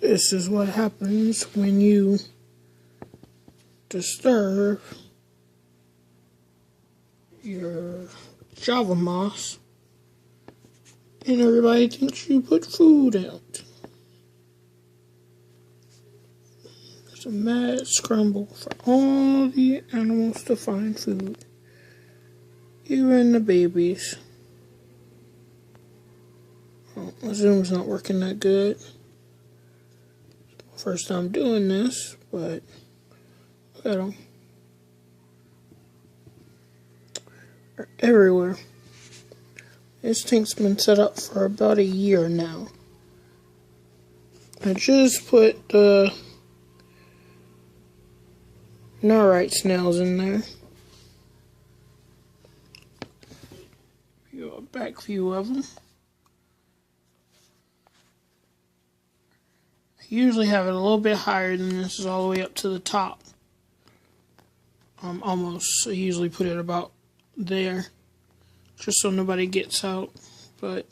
This is what happens when you disturb your Java moss and everybody thinks you put food out. It's a mad scramble for all the animals to find food, even the babies. Oh, my Zoom's not working that good. First time doing this, but look at them. They're everywhere. This tank's been set up for about a year now. I just put the Norite snails in there. A back view of them. I usually have it a little bit higher than this, is all the way up to the top. Almost. I usually put it about there, just so nobody gets out. But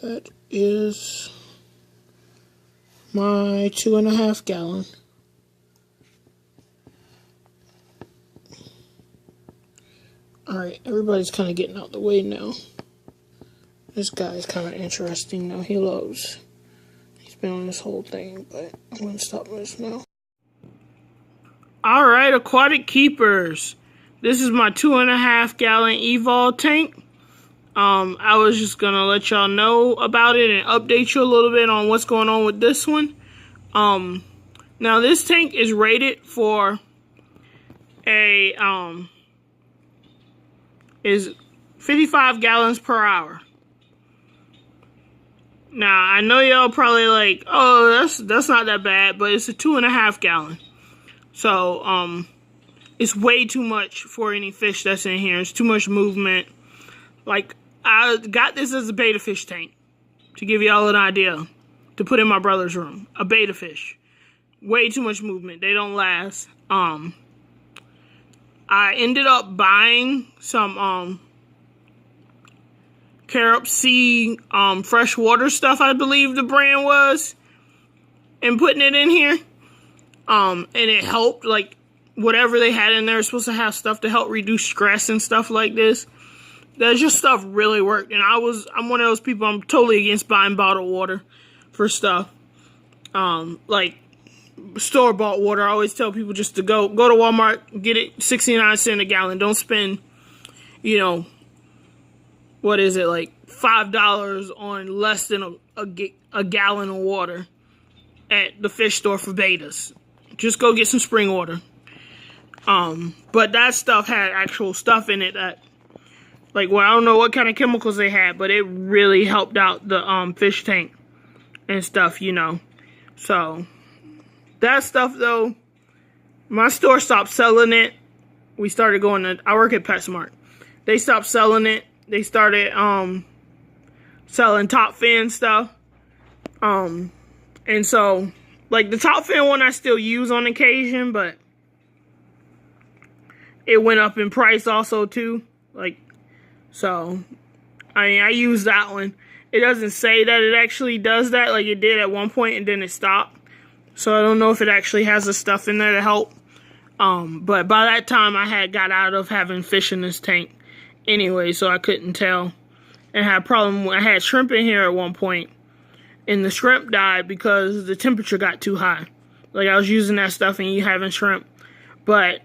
that is my 2.5 gallon. Alright, everybody's kind of getting out the way now. This guy's kind of interesting now. He's been on this whole thing, but I'm going to stop this now. Alright, aquatic keepers. This is my 2.5 gallon Evol tank. I was just going to let y'all know about it and update you a little bit on what's going on with this one. Now this tank is rated for is 55 gallons per hour. Now, I know y'all probably like, oh, that's not that bad, but it's a 2.5 gallon. So, it's way too much for any fish that's in here. It's too much movement. Like, I got this as a betta fish tank, to give y'all an idea, to put in my brother's room. A betta fish. Way too much movement. They don't last. I ended up buying some, Carob Sea freshwater stuff, I believe the brand was, and putting it in here. And it helped, like, whatever they had in there is supposed to have stuff to help reduce stress and stuff like this. That just stuff really worked. And I'm one of those people, I'm totally against buying bottled water for stuff. Like, store-bought water. I always tell people just to go to Walmart, get it 69 cents a gallon. Don't spend, you know, what is it, like $5 on less than a gallon of water at the fish store for bettas. Just go get some spring water. But that stuff had actual stuff in it that, like, well, I don't know what kind of chemicals they had, but it really helped out the fish tank and stuff, you know. So that stuff, though, my store stopped selling it. We started going to, I work at PetSmart. They stopped selling it. They started selling top fin stuff. And so, like, the top fin one I still use on occasion, but it went up in price also too. Like, so I mean, I use that one. It doesn't say that it actually does that, like it did at one point, and then it stopped. So I don't know if it actually has the stuff in there to help. But by that time I had got out of having fish in this tank anyway, so I couldn't tell. And I had a problem. I had shrimp in here at one point, and the shrimp died because the temperature got too high. Like, I was using that stuff and you having shrimp. But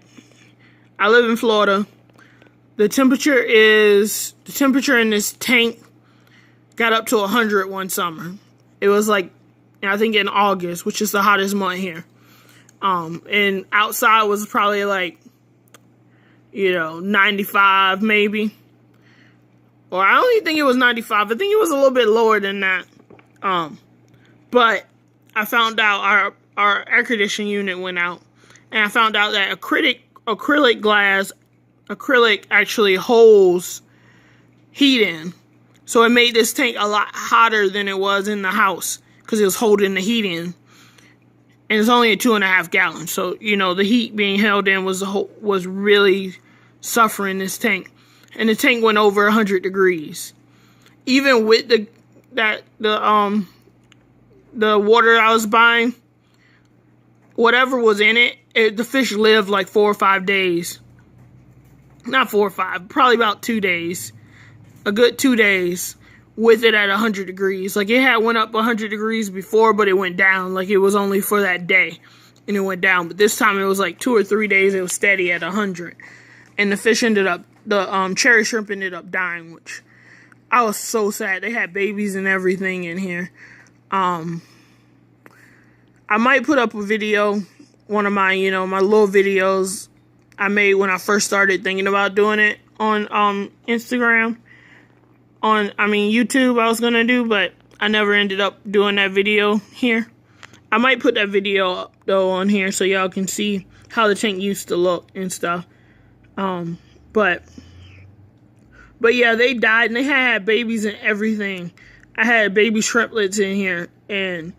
I live in Florida. The temperature in this tank got up to 100 one summer. It was like, I think in August, which is the hottest month here. And outside was probably like, you know, 95 maybe. Or I don't even think it was 95. I think it was a little bit lower than that. But I found out our air conditioning unit went out. And I found out that acrylic actually holds heat in. So it made this tank a lot hotter than it was in the house, because it was holding the heat in. And it's only a 2.5 gallon. So, you know, the heat being held in was really suffering this tank. And the tank went over 100 degrees. even with the water I was buying, whatever was in it, the fish lived like 4 or 5 days. Not 4 or 5, probably about 2 days. A good 2 days with it at 100 degrees. Like, it had went up 100 degrees before, but it went down. Like, it was only for that day, and it went down. But this time it was like 2 or 3 days, it was steady at 100. And the fish ended up, the cherry shrimp ended up dying, which I was so sad. They had babies and everything in here. I might put up a video, one of my, my little videos I made when I first started thinking about doing it on Instagram. YouTube I was going to do, but I never ended up doing that video here. I might put that video up, though, on here so y'all can see how the tank used to look and stuff. But yeah, they died, and they had babies and everything. I had baby shrimplets in here, and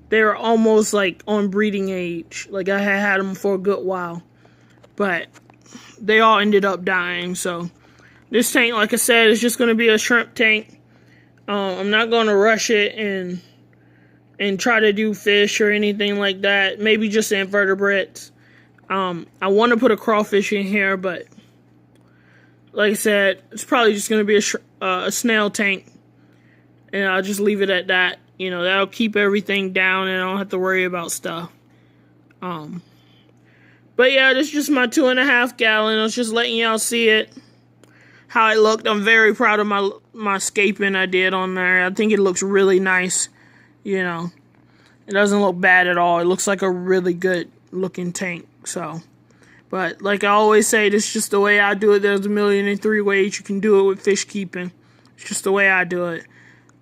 they were almost, like, on breeding age. Like, I had them for a good while. But they all ended up dying, so this tank, like I said, is just going to be a shrimp tank. I'm not going to rush it and try to do fish or anything like that. Maybe just invertebrates. I want to put a crawfish in here, but like I said, it's probably just going to be a snail tank. And I'll just leave it at that. That'll keep everything down and I don't have to worry about stuff. But yeah, this is just my 2.5 gallon. I was just letting y'all see it. How it looked. I'm very proud of my scaping I did on there. I think it looks really nice. It doesn't look bad at all. It looks like a really good looking tank. So, but like I always say, this is just the way I do it. There's 1,000,003 ways you can do it with fish keeping. It's just the way I do it.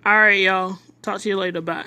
Alright, y'all. Talk to you later. Bye.